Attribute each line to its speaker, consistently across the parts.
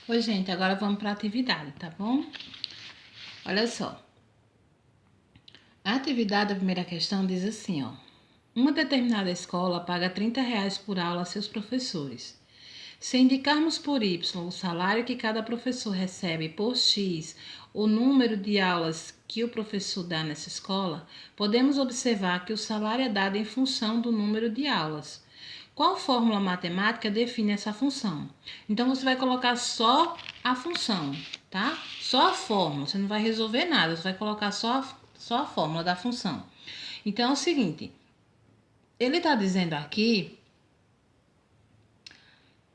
Speaker 1: Oi, gente, agora vamos para a atividade, tá bom? Olha só. A atividade da primeira questão diz assim, ó. Uma determinada escola paga R$ 30 por aula a seus professores. Se indicarmos por Y o salário que cada professor recebe por X o número de aulas que o professor dá nessa escola, podemos observar que o salário é dado em função do número de aulas. Qual fórmula matemática define essa função? Então, você vai colocar só a função, tá? Só a fórmula, você não vai resolver nada, você vai colocar só a fórmula da função. Então, é o seguinte, ele está dizendo aqui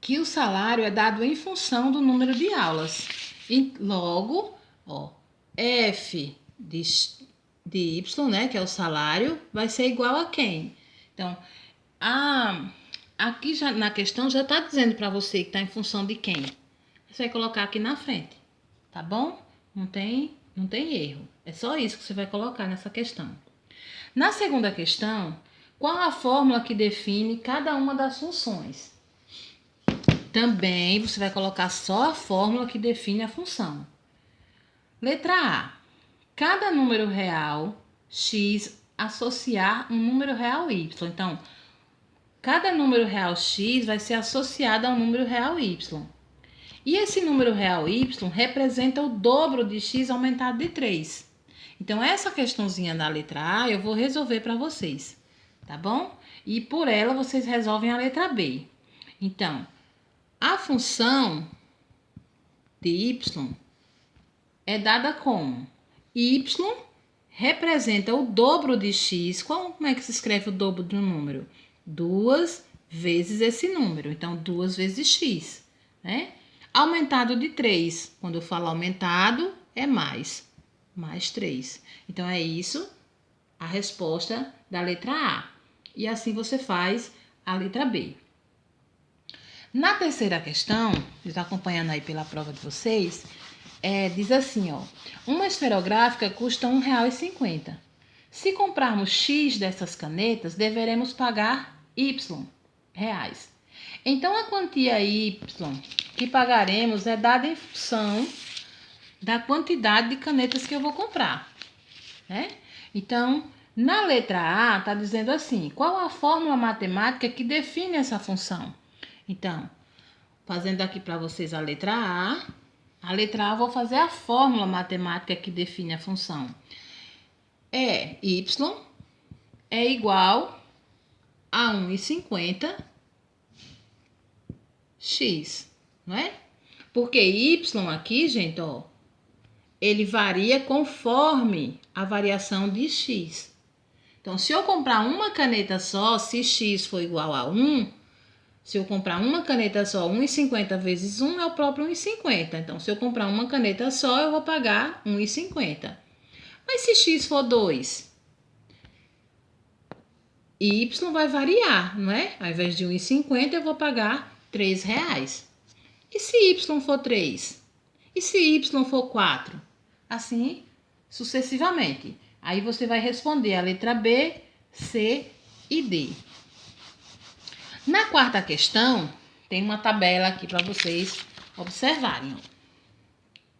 Speaker 1: que o salário é dado em função do número de aulas. E logo, ó, F de Y, né, que é o salário, vai ser igual a quem? Então, aqui já, na questão já está dizendo para você que está em função de quem. Você vai colocar aqui na frente, tá bom? Não tem erro. É só isso que você vai colocar nessa questão. Na segunda questão, qual a fórmula que define cada uma das funções? Também você vai colocar só a fórmula que define a função. Letra A. Cada número real x associar um número real y. Então, cada número real x vai ser associado ao número real y. E esse número real y representa o dobro de x aumentado de 3. Então, essa questãozinha da letra A eu vou resolver para vocês, tá bom? E por ela vocês resolvem a letra B. Então, a função de y é dada como y representa o dobro de x. Como é que se escreve o dobro de um número? 2 vezes esse número. Então, 2 vezes x, né? Aumentado de 3. Quando eu falo aumentado, é mais 3. Então, é isso a resposta da letra A. E assim você faz a letra B. Na terceira questão, que está acompanhando aí pela prova de vocês, diz assim, ó. Uma esferográfica custa R$ 1,50. Se comprarmos X dessas canetas, deveremos pagar Y reais. Então, a quantia Y que pagaremos é dada em função da quantidade de canetas que eu vou comprar, né? Então, na letra A, está dizendo assim, qual a fórmula matemática que define essa função? Então, fazendo aqui para vocês a letra A eu vou fazer a fórmula matemática que define a função. Y é igual a 1,50 x, não é? Porque Y aqui, gente, ó, ele varia conforme a variação de x. Então, se eu comprar uma caneta só, se x for igual a 1, se eu comprar uma caneta só, 1,50 vezes 1 é o próprio 1,50. Então, se eu comprar uma caneta só, eu vou pagar 1,50. Mas se x for 2, y vai variar, não é? Ao invés de 1,50, eu vou pagar R$3. E se y for 3? E se y for 4? Assim, sucessivamente. Aí você vai responder a letra B, C e D. Na quarta questão, tem uma tabela aqui para vocês observarem, ó,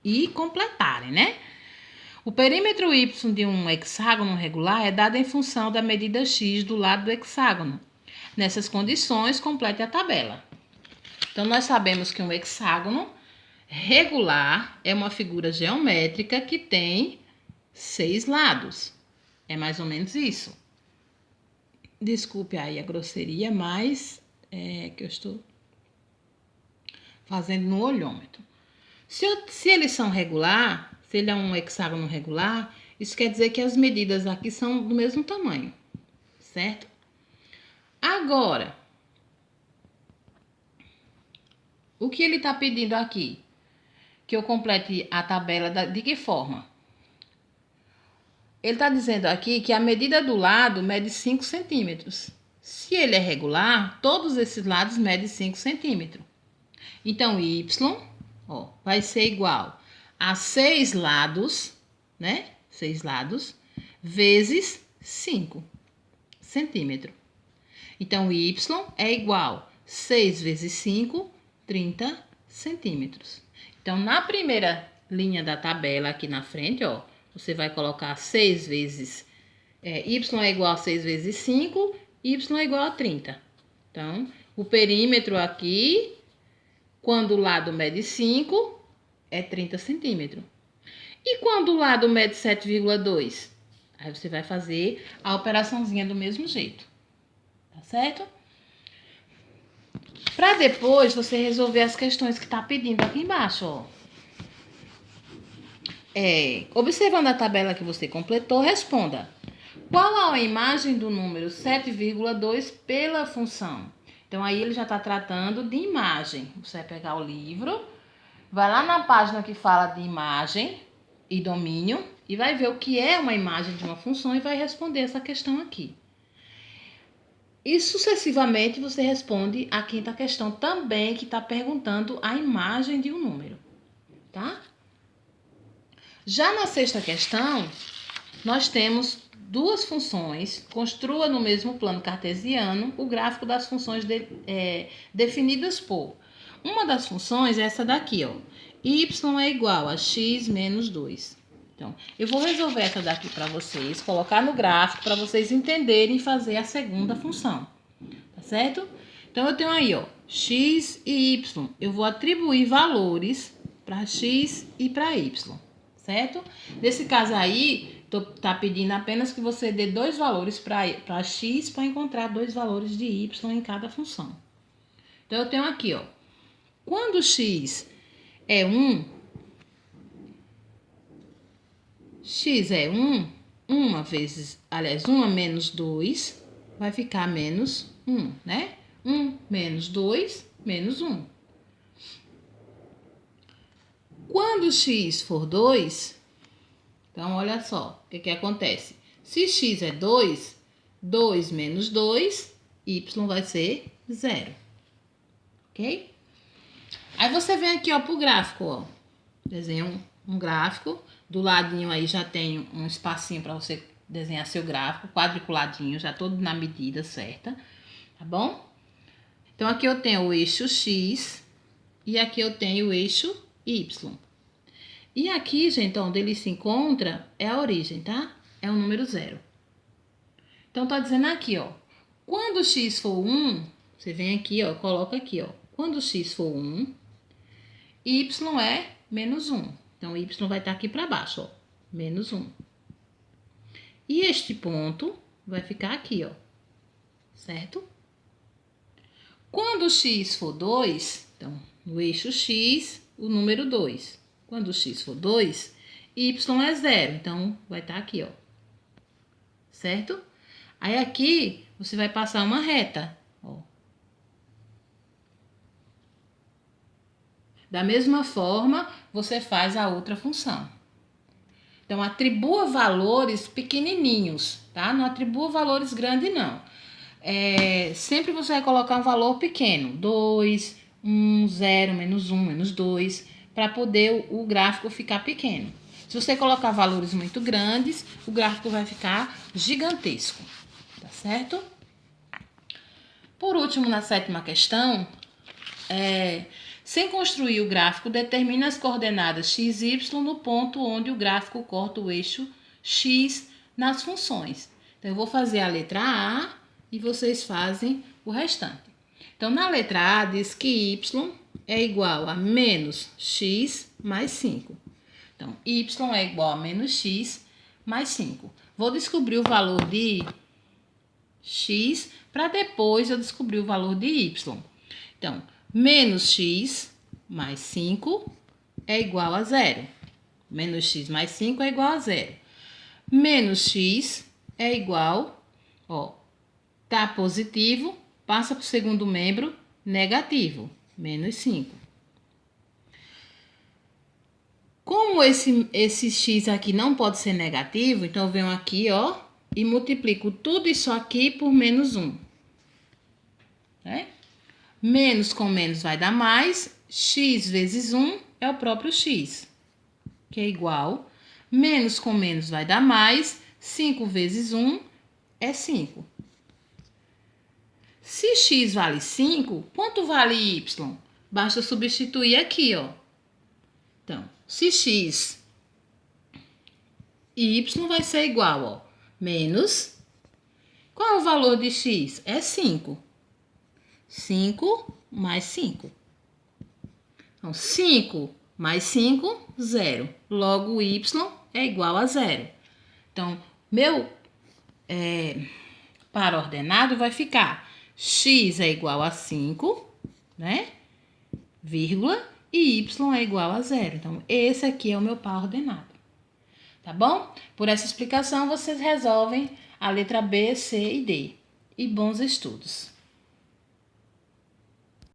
Speaker 1: e completarem, né? O perímetro y de um hexágono regular é dado em função da medida x do lado do hexágono. Nessas condições, complete a tabela. Então, nós sabemos que um hexágono regular é uma figura geométrica que tem 6 lados. É mais ou menos isso. Desculpe aí a grosseria, mas que eu estou fazendo no olhômetro. Se eles são regular, se ele é um hexágono regular, isso quer dizer que as medidas aqui são do mesmo tamanho, certo? Agora, o que ele está pedindo aqui? Que eu complete a tabela de que forma? Ele está dizendo aqui que a medida do lado mede 5 centímetros. Se ele é regular, todos esses lados medem 5 centímetros. Então, y, ó, vai ser igual a 6 lados, né? 6 lados, vezes 5 centímetros. Então, y é igual a 6 vezes 5, 30 centímetros. Então, na primeira linha da tabela aqui na frente, ó, você vai colocar 6 vezes... y é igual a 6 vezes 5, y é igual a 30. Então, o perímetro aqui, quando o lado mede 5, é 30 centímetros. E quando o lado mede 7,2? Aí você vai fazer a operaçãozinha do mesmo jeito. Tá certo? Para depois você resolver as questões que tá pedindo aqui embaixo, ó. Observando a tabela que você completou, responda. Qual a imagem do número 7,2 pela função? Então, aí ele já está tratando de imagem. Você vai pegar o livro, vai lá na página que fala de imagem e domínio e vai ver o que é uma imagem de uma função e vai responder essa questão aqui. E sucessivamente você responde a quinta questão também, que está perguntando a imagem de um número, tá? Já na sexta questão, nós temos duas funções. Construa no mesmo plano cartesiano o gráfico das funções definidas por. Uma das funções é essa daqui, ó. Y é igual a x menos 2. Então, eu vou resolver essa daqui para vocês, colocar no gráfico para vocês entenderem e fazer a segunda função. Tá certo? Então, eu tenho aí, ó, x e y. Eu vou atribuir valores para x e para y. Certo? Nesse caso aí, tá pedindo apenas que você dê dois valores para x para encontrar dois valores de y em cada função. Então, eu tenho aqui, ó. Quando x é 1, x é 1, 1 menos 2 vai ficar menos 1, né? 1 menos 2, menos 1. Quando x for 2, então olha só o que acontece. Se x é 2, 2 menos 2, y vai ser 0. Ok? Aí você vem aqui, ó, pro gráfico, ó. Desenha um gráfico. Do ladinho aí já tem um espacinho para você desenhar seu gráfico, quadriculadinho, já todo na medida certa, tá bom? Então, aqui eu tenho o eixo X e aqui eu tenho o eixo Y. E aqui, gente, onde ele se encontra é a origem, tá? É o número 0. Então, tá dizendo aqui, ó. Quando x for 1, você vem aqui, ó, coloca aqui, ó. Quando x for 1, y é menos 1. Então, y vai estar aqui para baixo, ó. Menos 1. E este ponto vai ficar aqui, ó. Certo? Quando x for 2, então, no eixo x, o número 2. Quando x for 2, y é 0. Então, vai estar aqui, ó. Certo? Aí, aqui, você vai passar uma reta, ó. Da mesma forma, você faz a outra função. Então, atribua valores pequenininhos, tá? Não atribua valores grandes, não. Sempre você vai colocar um valor pequeno. 2, 1, 0, menos 1, menos 2, para poder o gráfico ficar pequeno. Se você colocar valores muito grandes, o gráfico vai ficar gigantesco, tá certo? Por último, na sétima questão, sem construir o gráfico, determine as coordenadas x e y no ponto onde o gráfico corta o eixo x nas funções. Então, eu vou fazer a letra A e vocês fazem o restante. Então, na letra A, diz que y é igual a menos x mais 5. Então, y é igual a menos x mais 5. Vou descobrir o valor de x para depois eu descobrir o valor de y. Então, menos x mais 5 é igual a 0. Menos x mais 5 é igual a 0. Menos x é igual, ó, tá positivo, passa para o segundo membro, negativo, menos 5. Como esse x aqui não pode ser negativo, então eu venho aqui, ó, e multiplico tudo isso aqui por menos 1. Né? Menos com menos vai dar mais. X vezes 1 é o próprio x, que é igual. Menos com menos vai dar mais. 5 vezes 1 é 5. Se x vale 5, quanto vale y? Basta substituir aqui, ó. Se x e y vai ser igual, ó, menos... Qual é o valor de x? É 5. 5 mais 5. Então, 5 mais 5, 0. Logo, y é igual a 0. Então, meu par ordenado vai ficar x é igual a 5, né? Vírgula, e y é igual a 0. Então, esse aqui é o meu par ordenado. Tá bom? Por essa explicação, vocês resolvem a letra B, C e D. E bons estudos!